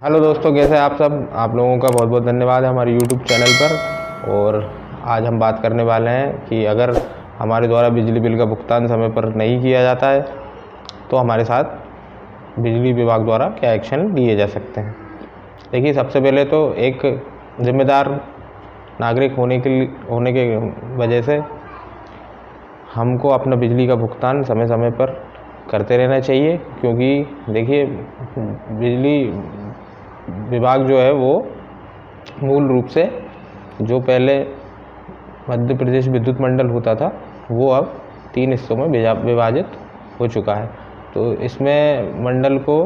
Hello दोस्तों, कैसे हैं आप सब। आप लोगों का बहुत बहुत धन्यवाद है हमारे यूट्यूब चैनल पर। और आज हम बात करने वाले हैं कि अगर हमारे द्वारा बिजली बिल का भुगतान समय पर नहीं किया जाता है तो हमारे साथ बिजली विभाग द्वारा क्या एक्शन लिए जा सकते हैं। देखिए, सबसे पहले तो एक जिम्मेदार नागरिक होने के वजह से हमको अपना बिजली का भुगतान समय समय पर करते रहना चाहिए, क्योंकि देखिए बिजली विभाग जो है वो मूल रूप से जो पहले मध्य प्रदेश विद्युत मंडल होता था वो अब 3 हिस्सों में विभाजित हो चुका है। तो इसमें मंडल को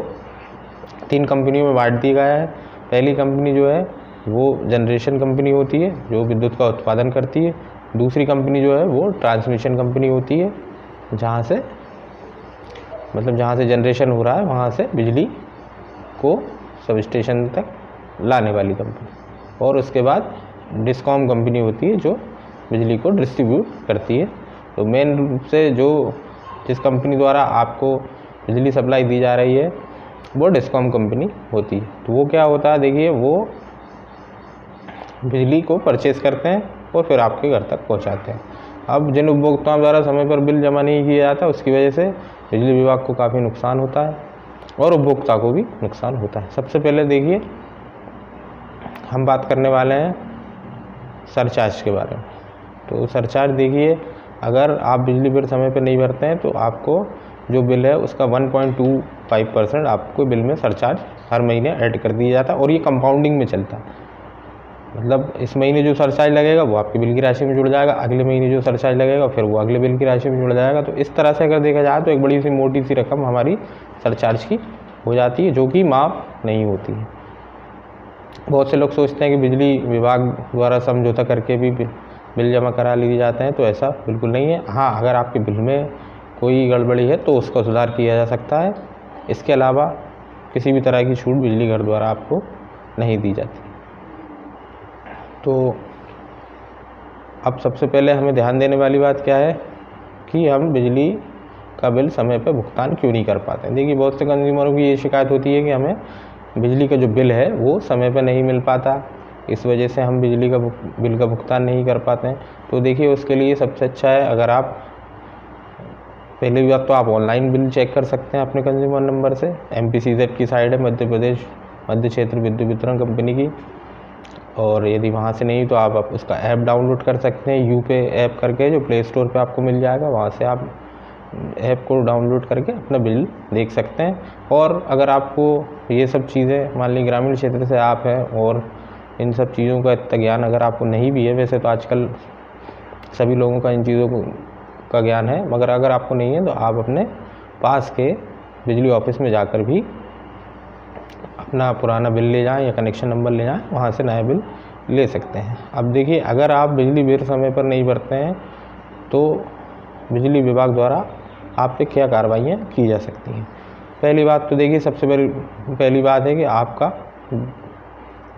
3 कंपनियों में बांट दिया गया है। पहली कंपनी जो है वो जनरेशन कंपनी होती है, जो विद्युत का उत्पादन करती है। दूसरी कंपनी जो है वो ट्रांसमिशन कंपनी होती है, जहाँ से जनरेशन हो रहा है वहाँ से बिजली को सब स्टेशन तक लाने वाली कंपनी। और उसके बाद डिस्कॉम कंपनी होती है जो बिजली को डिस्ट्रीब्यूट करती है। तो मेन रूप से जिस कंपनी द्वारा आपको बिजली सप्लाई दी जा रही है वो डिस्कॉम कंपनी होती है। तो वो क्या होता है, देखिए वो बिजली को परचेज़ करते हैं और फिर आपके घर तक पहुंचाते हैं। अब जिन उपभोक्ताओं द्वारा समय पर बिल जमा नहीं किया जाता उसकी वजह से बिजली विभाग को काफ़ी नुकसान होता है और उपभोक्ता को भी नुकसान होता है। सबसे पहले देखिए, हम बात करने वाले हैं सरचार्ज के बारे में। तो सरचार्ज देखिए, अगर आप बिजली बिल समय पर नहीं भरते हैं तो आपको जो बिल है उसका 1.25% आपको बिल में सरचार्ज हर महीने ऐड कर दिया जाता है। और ये कंपाउंडिंग में चलता है, मतलब इस महीने जो सरचार्ज लगेगा वो आपके बिल की राशि में जुड़ जाएगा, अगले महीने जो सरचार्ज लगेगा फिर वो अगले बिल की राशि में जुड़ जाएगा। तो इस तरह से अगर देखा जाए तो एक बड़ी सी मोटी सी रकम हमारी सरचार्ज की हो जाती है, जो कि माफ़ नहीं होती है। बहुत से लोग सोचते हैं कि बिजली विभाग द्वारा समझौता करके भी बिल जमा करा लिए जाते हैं, तो ऐसा बिल्कुल नहीं है। हाँ, अगर आपके बिल में कोई गड़बड़ी है तो उसका सुधार किया जा सकता है। इसके अलावा किसी भी तरह की छूट बिजली घर द्वारा आपको नहीं दी जाती। तो अब सबसे पहले हमें ध्यान देने वाली बात क्या है कि हम बिजली का बिल समय पर भुगतान क्यों नहीं कर पाते हैं। देखिए, बहुत से कंज्यूमरों की ये शिकायत होती है कि हमें बिजली का जो बिल है वो समय पर नहीं मिल पाता, इस वजह से हम बिजली का बिल का भुगतान नहीं कर पाते हैं। तो देखिए, उसके लिए सबसे अच्छा है, अगर आप पहली बात तो आप ऑनलाइन बिल चेक कर सकते हैं अपने कंज्यूमर नंबर से। MPCZ की साइट है, मध्य प्रदेश मध्य क्षेत्र विद्युत वितरण कंपनी की। और यदि वहाँ से नहीं तो आप उसका ऐप डाउनलोड कर सकते हैं, यूपे ऐप करके, जो प्ले स्टोर पे आपको मिल जाएगा। वहाँ से आप ऐप को डाउनलोड करके अपना बिल देख सकते हैं। और अगर आपको ये सब चीज़ें, मान ली ग्रामीण क्षेत्र से आप हैं और इन सब चीज़ों का इतना ज्ञान अगर आपको नहीं भी है, वैसे तो आजकल सभी लोगों का इन चीज़ों का ज्ञान है, मगर अगर आपको नहीं है तो आप अपने पास के बिजली ऑफिस में जाकर भी अपना पुराना बिल ले जाएं या कनेक्शन नंबर ले जाएं, वहाँ से नया बिल ले सकते हैं। अब देखिए, अगर आप बिजली बिल समय पर नहीं भरते हैं तो बिजली विभाग द्वारा आप पे क्या कार्रवाइयाँ की जा सकती हैं। पहली बात तो देखिए, सबसे पहली बात है कि आपका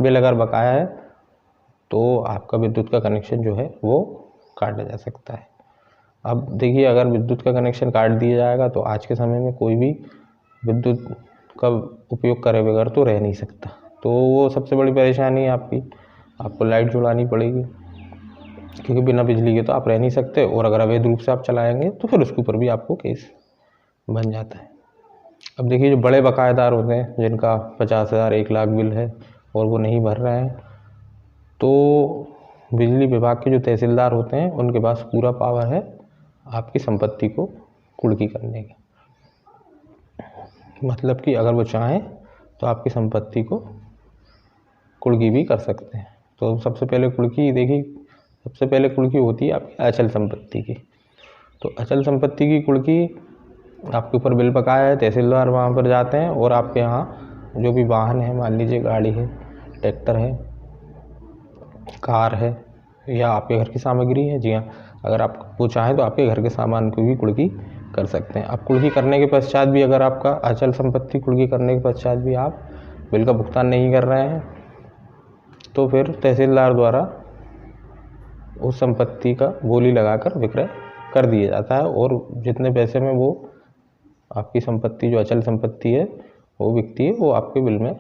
बिल अगर बकाया है तो आपका विद्युत का कनेक्शन जो है वो काटा जा सकता है। अब देखिए, अगर विद्युत का कनेक्शन काट दिया जाएगा तो आज के समय में कोई भी विद्युत का उपयोग करे बगैर तो रह नहीं सकता। तो वो सबसे बड़ी परेशानी है आपकी, आपको लाइट जुड़ानी पड़ेगी, क्योंकि बिना बिजली के तो आप रह नहीं सकते। और अगर अवैध रूप से आप चलाएंगे तो फिर उसके ऊपर भी आपको केस बन जाता है। अब देखिए, जो बड़े बकायेदार होते हैं जिनका 50,000 1 लाख बिल है और वो नहीं भर रहे हैं, तो बिजली विभाग के जो तहसीलदार होते हैं उनके पास पूरा पावर है आपकी संपत्ति को कुर्की करने का। मतलब कि अगर वो चाहें तो आपकी संपत्ति को कुर्की भी कर सकते हैं। तो सबसे पहले कुर्की होती है आपकी अचल संपत्ति की। तो अचल संपत्ति की कुर्की, आपके ऊपर बिल बकाया है, तहसीलदार वहाँ पर जाते हैं और आपके यहाँ जो भी वाहन है, मान लीजिए गाड़ी है, ट्रैक्टर है, कार है या आपके घर की सामग्री है, जी हाँ, अगर आप वो चाहें तो आपके घर के सामान को भी कुर्की कर सकते हैं। अब कुर्की करने के पश्चात भी, अगर आपका अचल संपत्ति कुर्की करने के पश्चात भी आप बिल का भुगतान नहीं कर रहे हैं तो फिर तहसीलदार द्वारा उस संपत्ति का बोली लगाकर विक्रय कर दिया जाता है और जितने पैसे में वो आपकी संपत्ति जो अचल संपत्ति है वो बिकती है, वो आपके बिल में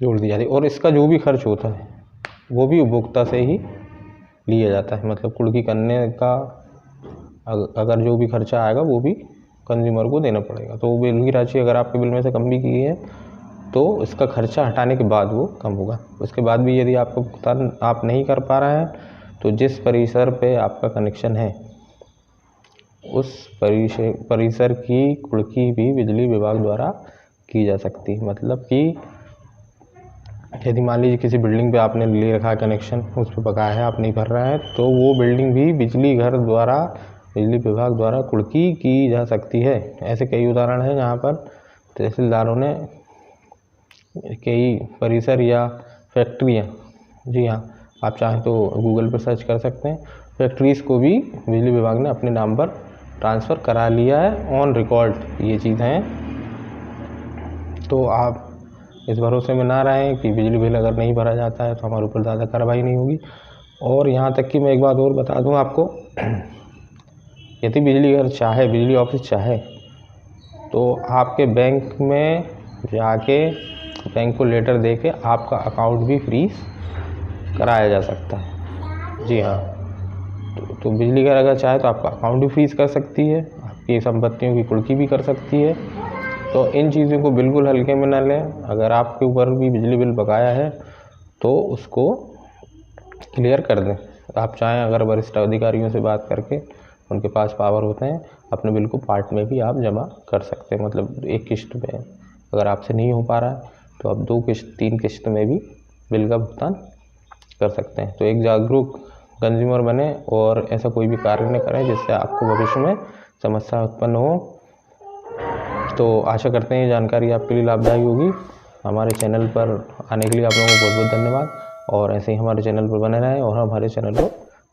जोड़ दी जाती है। और इसका जो भी खर्च होता है वो भी उपभोक्ता से ही लिया जाता है। मतलब कुर्की करने का अगर जो भी खर्चा आएगा वो भी कंज्यूमर को देना पड़ेगा। तो बिल की राशि अगर आपके बिल में से कम भी की है तो इसका खर्चा हटाने के बाद वो कम होगा। उसके बाद भी यदि आपका भुगतान आप नहीं कर पा रहे हैं तो जिस परिसर पे आपका कनेक्शन है उस परिसर की कुर्की भी बिजली विभाग द्वारा की जा सकती है। मतलब कि यदि मान लीजिए किसी बिल्डिंग पे आपने ले रखा है कनेक्शन, उस पर बकाया है, आप नहीं भर रहे हैं, तो वो बिल्डिंग भी बिजली विभाग द्वारा कुर्की की जा सकती है। ऐसे कई उदाहरण हैं जहाँ पर तहसीलदारों ने कई परिसर या फैक्ट्रियाँ, जी हाँ, आप चाहें तो गूगल पर सर्च कर सकते हैं, फैक्ट्रीज़ को भी बिजली विभाग ने अपने नाम पर ट्रांसफ़र करा लिया है। ऑन रिकॉर्ड ये चीज़ हैं। तो आप इस भरोसे में ना रहें कि बिजली बिल अगर नहीं भरा जाता है तो हमारे ऊपर ज़्यादा कार्रवाई नहीं होगी। और यहाँ तक कि मैं एक बात और बता दूँ आपको, यदि बिजली ऑफिस चाहे तो आपके बैंक में जाके बैंक को लेटर दे के आपका अकाउंट भी फ्रीज कराया जा सकता है। जी हाँ, तो बिजली घर अगर चाहे तो आपका अकाउंट भी फ्रीज कर सकती है, आपकी संपत्तियों की कुर्की भी कर सकती है। तो इन चीज़ों को बिल्कुल हल्के में ना लें। अगर आपके ऊपर भी बिजली बिल बकाया है तो उसको क्लियर कर दें। आप चाहें अगर वरिष्ठ अधिकारियों से बात करके, उनके पास पावर होते हैं, अपने बिल को पार्ट में भी आप जमा कर सकते हैं। मतलब एक किश्त में अगर आपसे नहीं हो पा रहा है तो आप 2 किश्त 3 किश्त में भी बिल का भुगतान कर सकते हैं। तो एक जागरूक कंज्यूमर बने और ऐसा कोई भी कार्य न करें जिससे आपको भविष्य में समस्या उत्पन्न हो। तो आशा करते हैं ये जानकारी आपके लिए लाभदायी होगी। हमारे चैनल पर आने के लिए आप लोगों को बहुत बहुत धन्यवाद। और ऐसे ही हमारे चैनल पर बने रहें और हमारे चैनल को